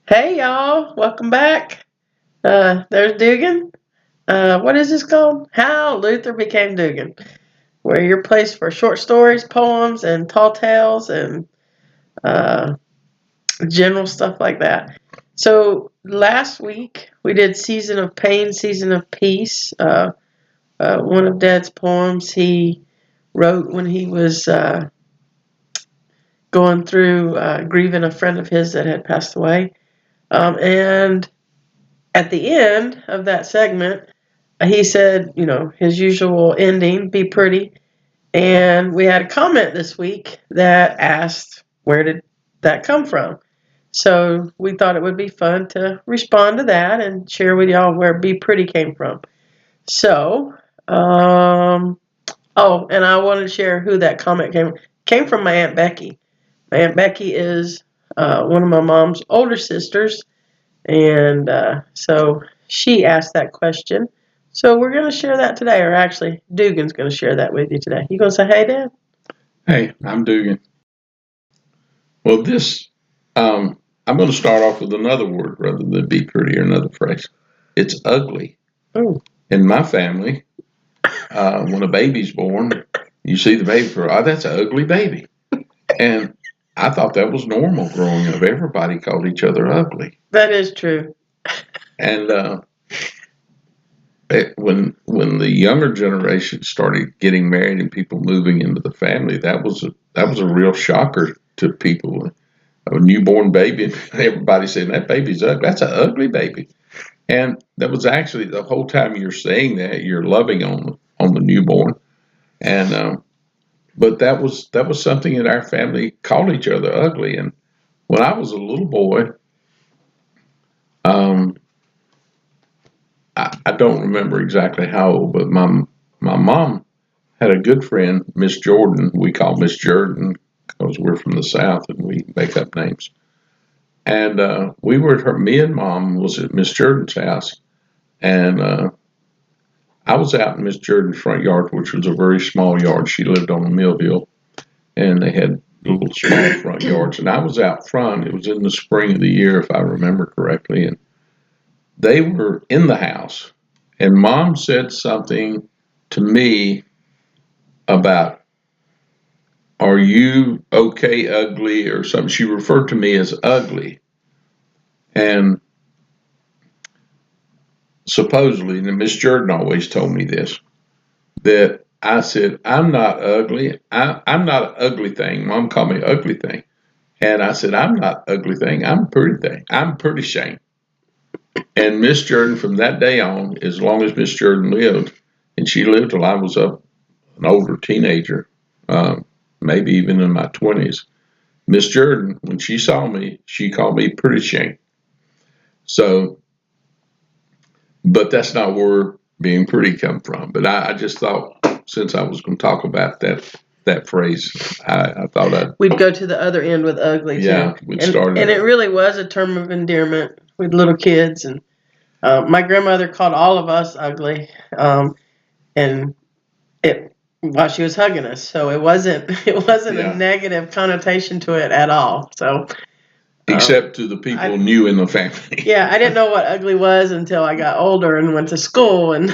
Hey y'all, welcome back. There's Dugan. What is this called? How Luther Became Dugan. Where your place for short stories, poems, and tall tales and uh, general stuff like that. So last week we did Season of Pain, Season of Peace. One of Dad's poems he wrote when he was going through grieving a friend of his that had passed away. And at the end of that segment, he said, his usual ending, be pretty. And we had a comment this week that asked, where did that come from? So we thought it would be fun to respond to that and share with y'all where be pretty came from. So, and I wanted to share who that comment came from my Aunt Becky. My Aunt Becky is one of my mom's older sisters, and so she asked that question. So we're going to share that today, or actually, Dugan's going to share that with you today. You going to say, hey, Dad? Hey, I'm Dugan. Well, I'm going to start off with another word rather than be pretty or another phrase. It's ugly. Oh. In my family, when a baby's born, you see the baby for, that's an ugly baby. And I thought that was normal growing up. Everybody called each other ugly. That is true. And when the younger generation started getting married and people moving into the family, that was a real shocker to people. A newborn baby, and everybody saying that baby's ugly. That's an ugly baby. And that was actually the whole time you're saying that you're loving on the newborn. And but that was something that our family called each other ugly. And when I was a little boy, um, I don't remember exactly how old, but my mom had a good friend, Miss Jordan. We call Miss Jordan because we're from the South and we make up names. And we were at me and Mom was at Miss Jordan's house, and I was out in Miss Jordan's front yard, which was a very small yard. She lived on a Millville, and they had little small front yards. And I was out front. It was in the spring of the year, if I remember correctly, and they were in the house. And Mom said something to me about, "Are you okay, ugly?" or something. She referred to me as ugly, and supposedly, and Miss Jordan always told me this, that I said, I'm not ugly. I'm not an ugly thing. Mom called me ugly thing. And I said, I'm not ugly thing. I'm a pretty thing. I'm pretty shame. And Miss Jordan, from that day on, as long as Miss Jordan lived, and she lived till I was an older teenager, maybe even in my 20s, Miss Jordan, when she saw me, she called me pretty shame. So, but that's not where being pretty come from. But I just thought, since I was going to talk about that phrase, I thought We'd go to the other end with ugly too. we'd And start and it. it really was a term of endearment with little kids. And my grandmother called all of us ugly, and it while she was hugging us. So it wasn't a Yeah, negative connotation to it at all. So except to the people I new in the family. yeah, I didn't know what ugly was until I got older and went to school, and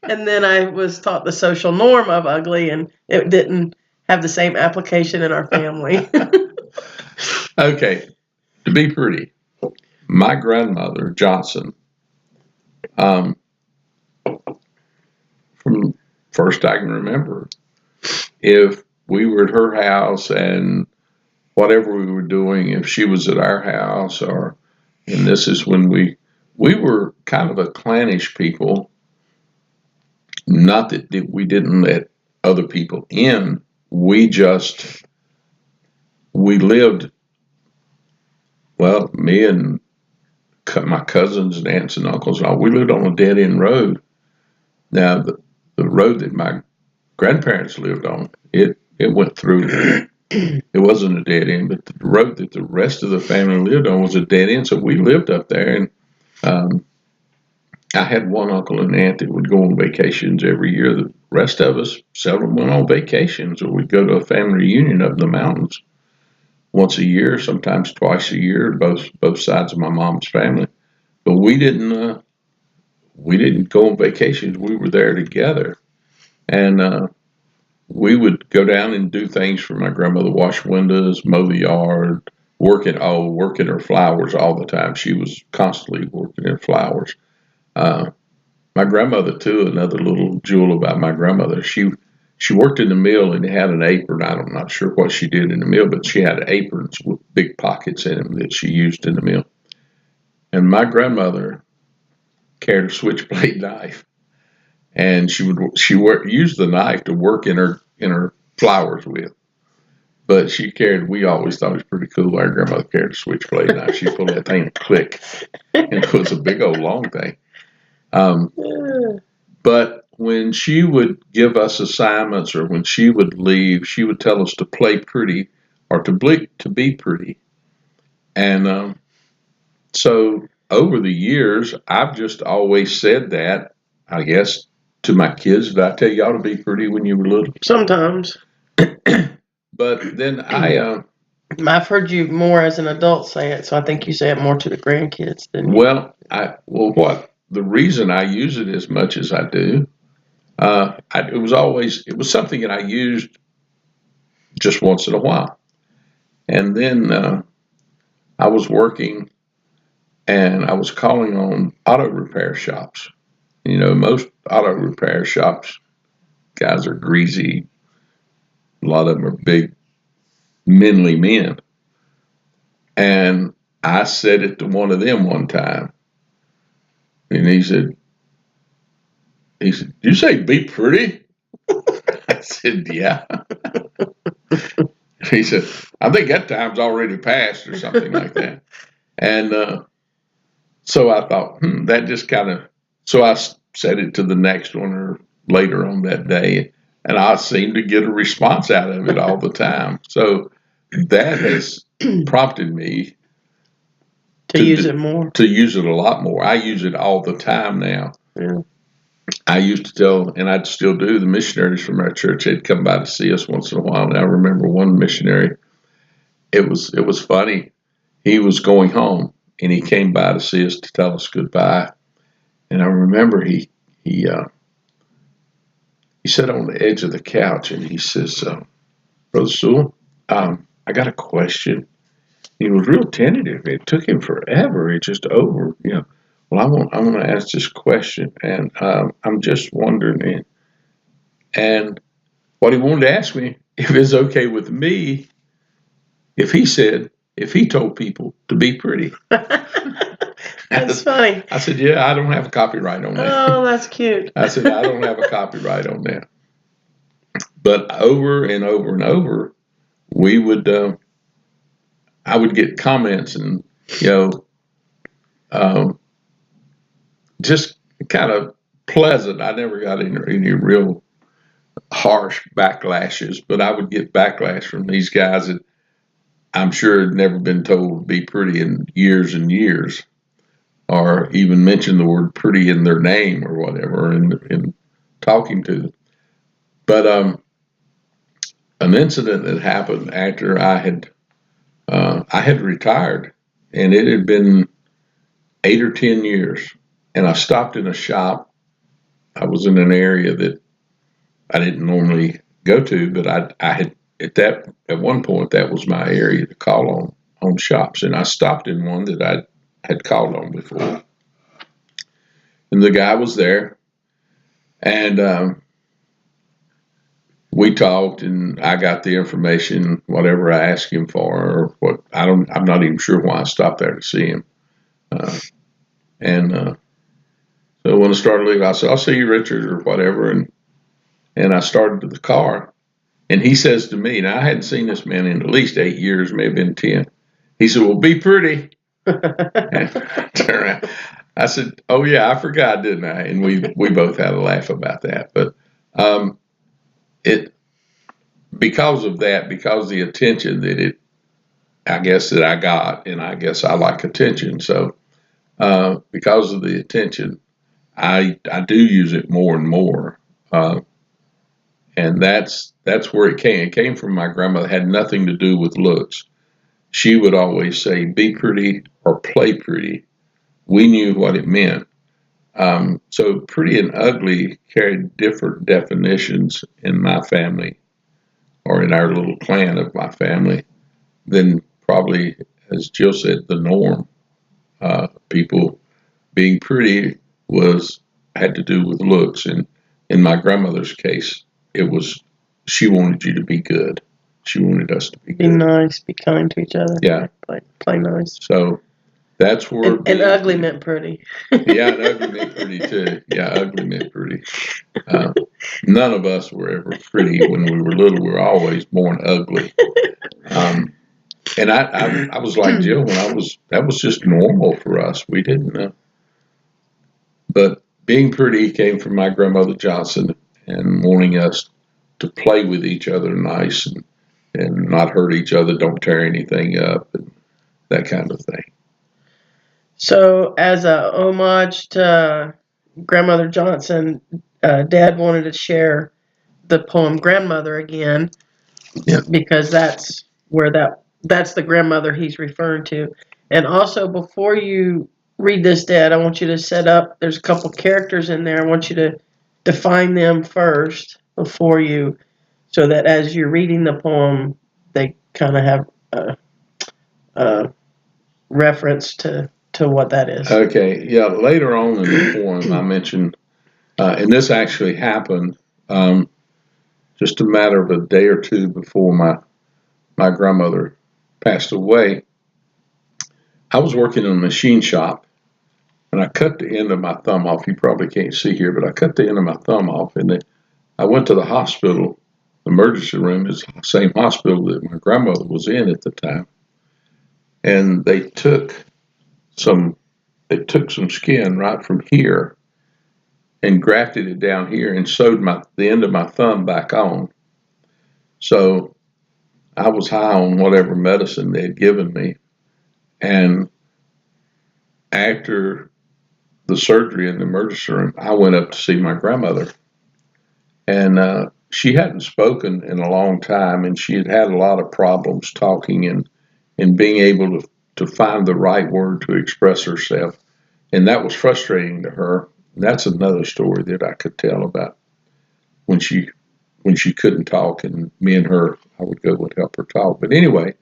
and then I was taught the social norm of ugly, and it didn't have the same application in our family. Okay, to be pretty, my grandmother Johnson, um, from first I can remember, if we were at her house and whatever we were doing, if she was at our house, or and this is when we were kind of a clannish people. Not that we didn't let other people in. We lived, well, me and my cousins and aunts and uncles and all, we lived on a dead end road. Now, the road that my grandparents lived on, it went through. It wasn't a dead end, but the road that the rest of the family lived on was a dead end. So we lived up there, and um, I had one uncle and aunt that would go on vacations every year. The rest of us seldom went on vacations, or we'd go to a family reunion up in the mountains. once a year, sometimes twice a year, both sides of my mom's family. But we didn't go on vacations. We were there together, and we would go down and do things for my grandmother: wash windows, mow the yard, working her flowers all the time. She was constantly working in flowers. Uh, my grandmother too. Another little jewel about my grandmother. She worked in the mill and had an apron. I'm not sure what she did in the mill, but she had aprons with big pockets in them that she used in the mill. And my grandmother carried a switchblade knife, and use the knife to work in her flowers with. But we always thought it was pretty cool. Our grandmother carried a switchblade knife. She pulled that thing and click, and it was a big old long thing. Um, but when she would give us assignments or when she would leave, she would tell us to play pretty or to be pretty. And so over the years, I've just always said that, I guess, to my kids. Did I tell you all to be pretty when you were little? Sometimes. But then I've heard you more as an adult say it, so I think you say it more to the grandkids than you. what the reason I use it as much as I do, it was something that I used just once in a while, and then I was working and I was calling on auto repair shops. You know, most auto repair shops guys are greasy. A lot of them are big, manly men. And I said it to one of them one time, and "Did you say be pretty?" I said, "Yeah." He said, "I think that time's already passed," or something like that. And so I thought, that just kind of. So I said it to the next one or later on that day, and I seemed to get a response out of it all the time. So that has prompted me To use it more. to use it a lot more. I use it all the time now. Yeah. I used to tell, and I'd still do, the missionaries from our church, they'd come by to see us once in a while. And I remember one missionary, it was funny. He was going home and he came by to see us to tell us goodbye. And I remember he sat on the edge of the couch and he says, "Brother Sewell, I got a question." He was real tentative. It took him forever. It just over, you know. Well, I want to ask this question, and I'm just wondering. And what he wanted to ask me if it's okay with me if he told people to be pretty. That's funny. I said, "Yeah, I don't have a copyright on that." Oh, that's cute. I said, "I don't have a copyright on that." But over and over and over, we would I would get comments and you know um, just kind of pleasant. I never got any real harsh backlashes, but I would get backlash from these guys that I'm sure had never been told to be pretty in years and years, or even mention the word pretty in their name or whatever in talking to them. But an incident that happened after I had retired, and it had been 8 or 10 years, and I stopped in a shop. I was in an area that I didn't normally go to, but I had at one point that was my area to call on shops, and I stopped in one that I had called on before, and the guy was there, and we talked, and I got the information, whatever I asked him for, or what I'm not even sure why I stopped there to see him, uh, and so when I started leaving, I said, "I'll see you, Richard," or whatever, and I started to the car. And he says to me, now I hadn't seen this man in at least 8 years, maybe been 10. He said, "Well, be pretty." And I turned around. I said, "Oh yeah, I forgot, didn't I?" And we both had a laugh about that. But um, it because of that, because of the attention I guess that I got, and I guess I like attention. So because of the attention, I do use it more and more. And that's where it came. It came from my grandmother. It had nothing to do with looks. she would always say, "Be pretty or play pretty." We knew what it meant. So pretty and ugly carried different definitions in my family, or in our little clan of my family, than probably, as Jill said, the norm. People being pretty was had to do with looks, and in my grandmother's case, it was she wanted you to be good. She wanted us to be Be good. nice, be kind to each other. Yeah. Play nice. So that's where And ugly meant pretty. Yeah, and ugly meant pretty too. Yeah, ugly meant pretty. None of us were ever pretty when we were little. We were always born ugly. And I was like Jill when that was just normal for us. We didn't know. But being pretty came from my grandmother Johnson and wanting us to play with each other nice and not hurt each other, don't tear anything up, and that kind of thing. So, as a homage to Grandmother Johnson, Dad wanted to share the poem "Grandmother" again, Yeah. because that's where that's the grandmother he's referring to. And also, before you read this, Dad, I want you to set up. There's a couple characters in there. I want you to define them first before you, so that as you're reading the poem, they kind of have a reference to what that is. Okay. Yeah. Later on in the poem, I mentioned, and this actually happened just a matter of a day or two before my grandmother passed away. I was working in a machine shop, and I cut the end of my thumb off. You probably can't see here, but I cut the end of my thumb off, and I went to the hospital. The emergency room is the same hospital that my grandmother was in at the time, and some they took some skin right from here and grafted it down here and sewed the end of my thumb back on. So I was high on whatever medicine they had given me, and after the surgery in the emergency room, I went up to see my grandmother, and she hadn't spoken in a long time, and she had had a lot of problems talking and being able to find the right word to express herself, and that was frustrating to her. That's another story that I could tell about when she couldn't talk, and me and her, I would go and help her talk. But anyway,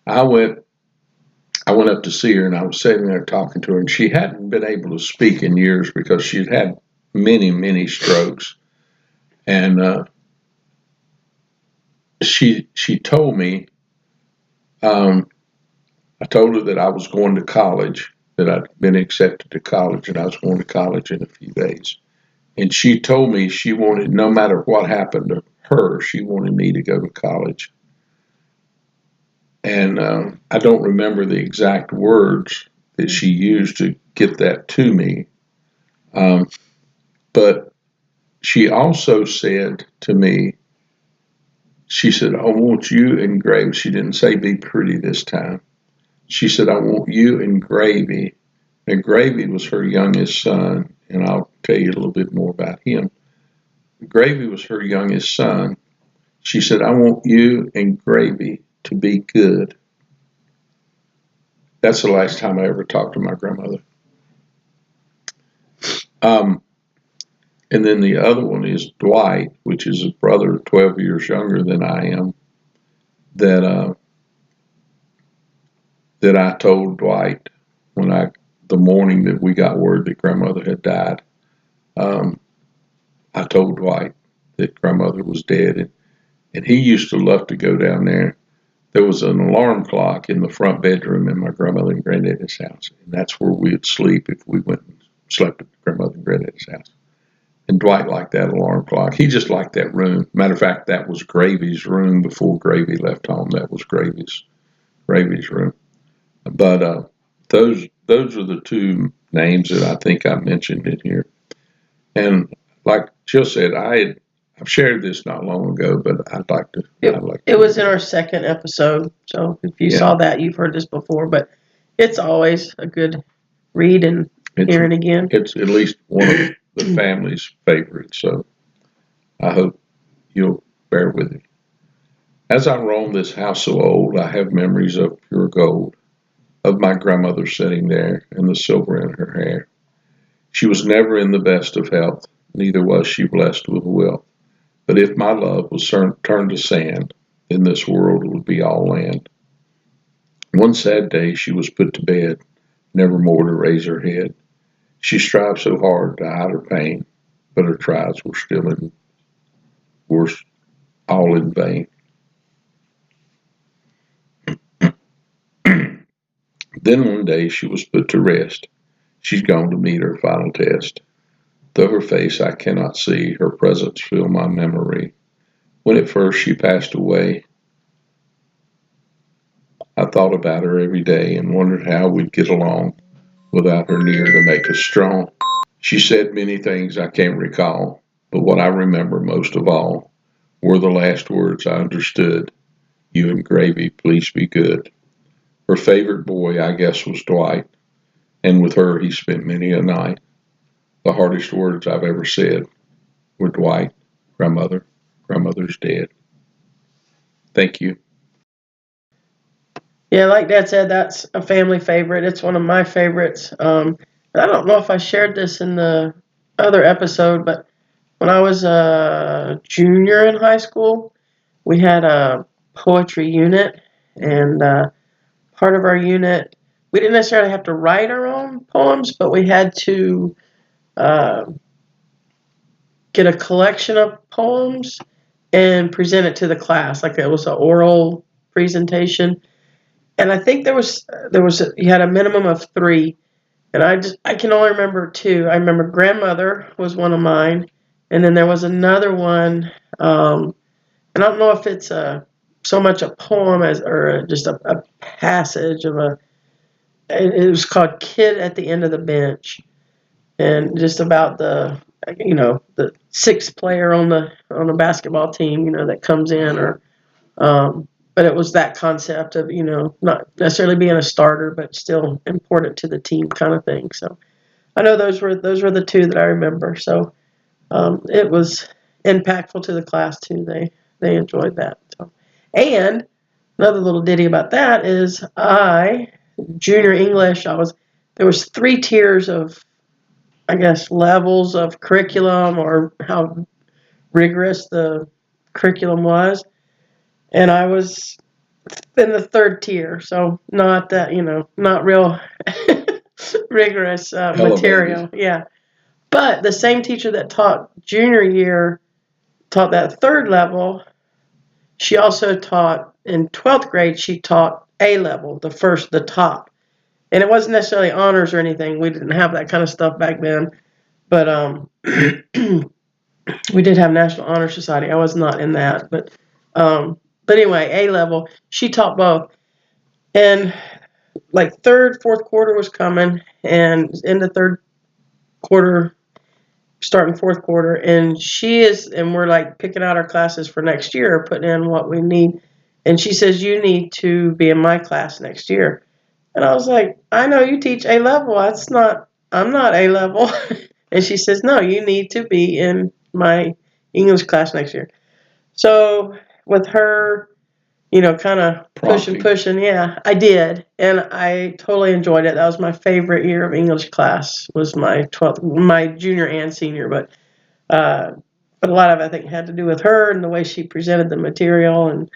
I went I went up to see her, and I was sitting there talking to her, and she hadn't been able to speak in years because she'd had many, many strokes. And she told me, um, I told her that I was going to college, that I'd been accepted to college, and I was going to college in a few days. And she told me she wanted, no matter what happened to her, she wanted me to go to college. And I don't remember the exact words that she used to get that to me. Um, but she also said to me, she said, I want you and Gravy. She didn't say be pretty this time. She said, I want you and Gravy. And Gravy was her youngest son, and I'll tell you a little bit more about him. Gravy was her youngest son. She said, I want you and Gravy to be good. That's the last time I ever talked to my grandmother. Um, and then the other one is Dwight, which is a brother 12 years younger than I am, that that I told Dwight the morning that we got word that grandmother had died. Um, I told Dwight that grandmother was dead, and he used to love to go down there. There was an alarm clock in the front bedroom in my grandmother and granddaddy's house, and that's where we'd sleep if we went and slept at grandmother and granddaddy's house. And Dwight liked that alarm clock. He just liked that room. Matter of fact, that was Gravy's room before Gravy left home. That was Gravy's room. But those are the two names that I think I mentioned in here. And like Jill said, I've shared this not long ago, but I'd like to. It was in our second episode, so if you saw that, you've heard this before. But it's always a good read and hear it again. It's at least one of the family's favorites, so I hope you'll bear with me. As I roam this house so old, I have memories of pure gold, of my grandmother sitting there and the silver in her hair. She was never in the best of health, neither was she blessed with wealth. But if my love was turned to sand, then this world would be all land. One sad day she was put to bed, never more to raise her head. She strived so hard to hide her pain, but her tries were all in vain. Then one day she was put to rest. She's gone to meet her final test. Though her face I cannot see, her presence fill my memory. When at first she passed away, I thought about her every day and wondered how we'd get along without her near to make us strong. She said many things I can't recall, but what I remember most of all were the last words I understood. You and gravy, please be good. Her favorite boy, I guess, was Dwight, and with her he spent many a night. The hardest words I've ever said were Dwight, grandmother, grandmother's dead. Thank you. Yeah, like Dad said, that's a family favorite. It's one of my favorites. I don't know if I shared this in the other episode, but when I was a junior in high school, we had a poetry unit, and part of our unit, we didn't necessarily have to write our own poems, but we had to uh, get a collection of poems and present it to the class, like it was an oral presentation. And I think you had a minimum of three, and I can only remember two. I remember grandmother was one of mine, and then there was another one. And I don't know if it's so much a poem as or just a passage of a. It was called "Kid at the End of the Bench," and just about the sixth player on the basketball team, that comes in or but it was that concept of not necessarily being a starter, but still important to the team kind of thing. So I know those were the two that I remember. So it was impactful to the class too. They enjoyed that. So and another little ditty about that is junior English. There was three tiers of, I guess, levels of curriculum or how rigorous the curriculum was, and I was in the third tier, so not that not real rigorous Elevated. material. Yeah, but the same teacher that taught junior year taught that third level. She also taught in 12th grade. She taught A level, the top, and it wasn't necessarily honors or anything. We didn't have that kind of stuff back then, but we did have National Honor Society. I was not in that, but anyway, A level. She taught both, and like third, fourth quarter was coming, and in the third quarter, starting fourth quarter, and we're like picking out our classes for next year, putting in what we need, and she says you need to be in my class next year, and I was like, I know you teach A level. I'm not A level, and she says no, you need to be in my English class next year. So with her kind of Prompting. pushing. Yeah, I did, and I totally enjoyed it. That was my favorite year of English class. Was my junior and senior, uh, but a lot of it, I think, had to do with her and the way she presented the material, and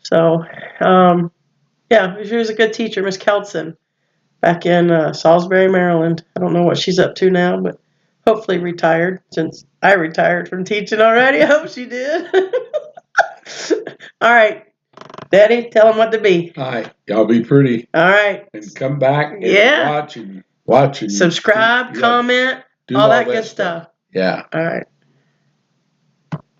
so yeah, she was a good teacher, Miss Kelson, back in Salisbury, Maryland. I don't know what she's up to now, but hopefully retired since I retired from teaching already. I hope she did. All right. Daddy, tell them what to be. All right, y'all be pretty All right. and come back and Yeah. watch and Subscribe, yeah, comment, do all all that that good stuff. stuff. Yeah. All right.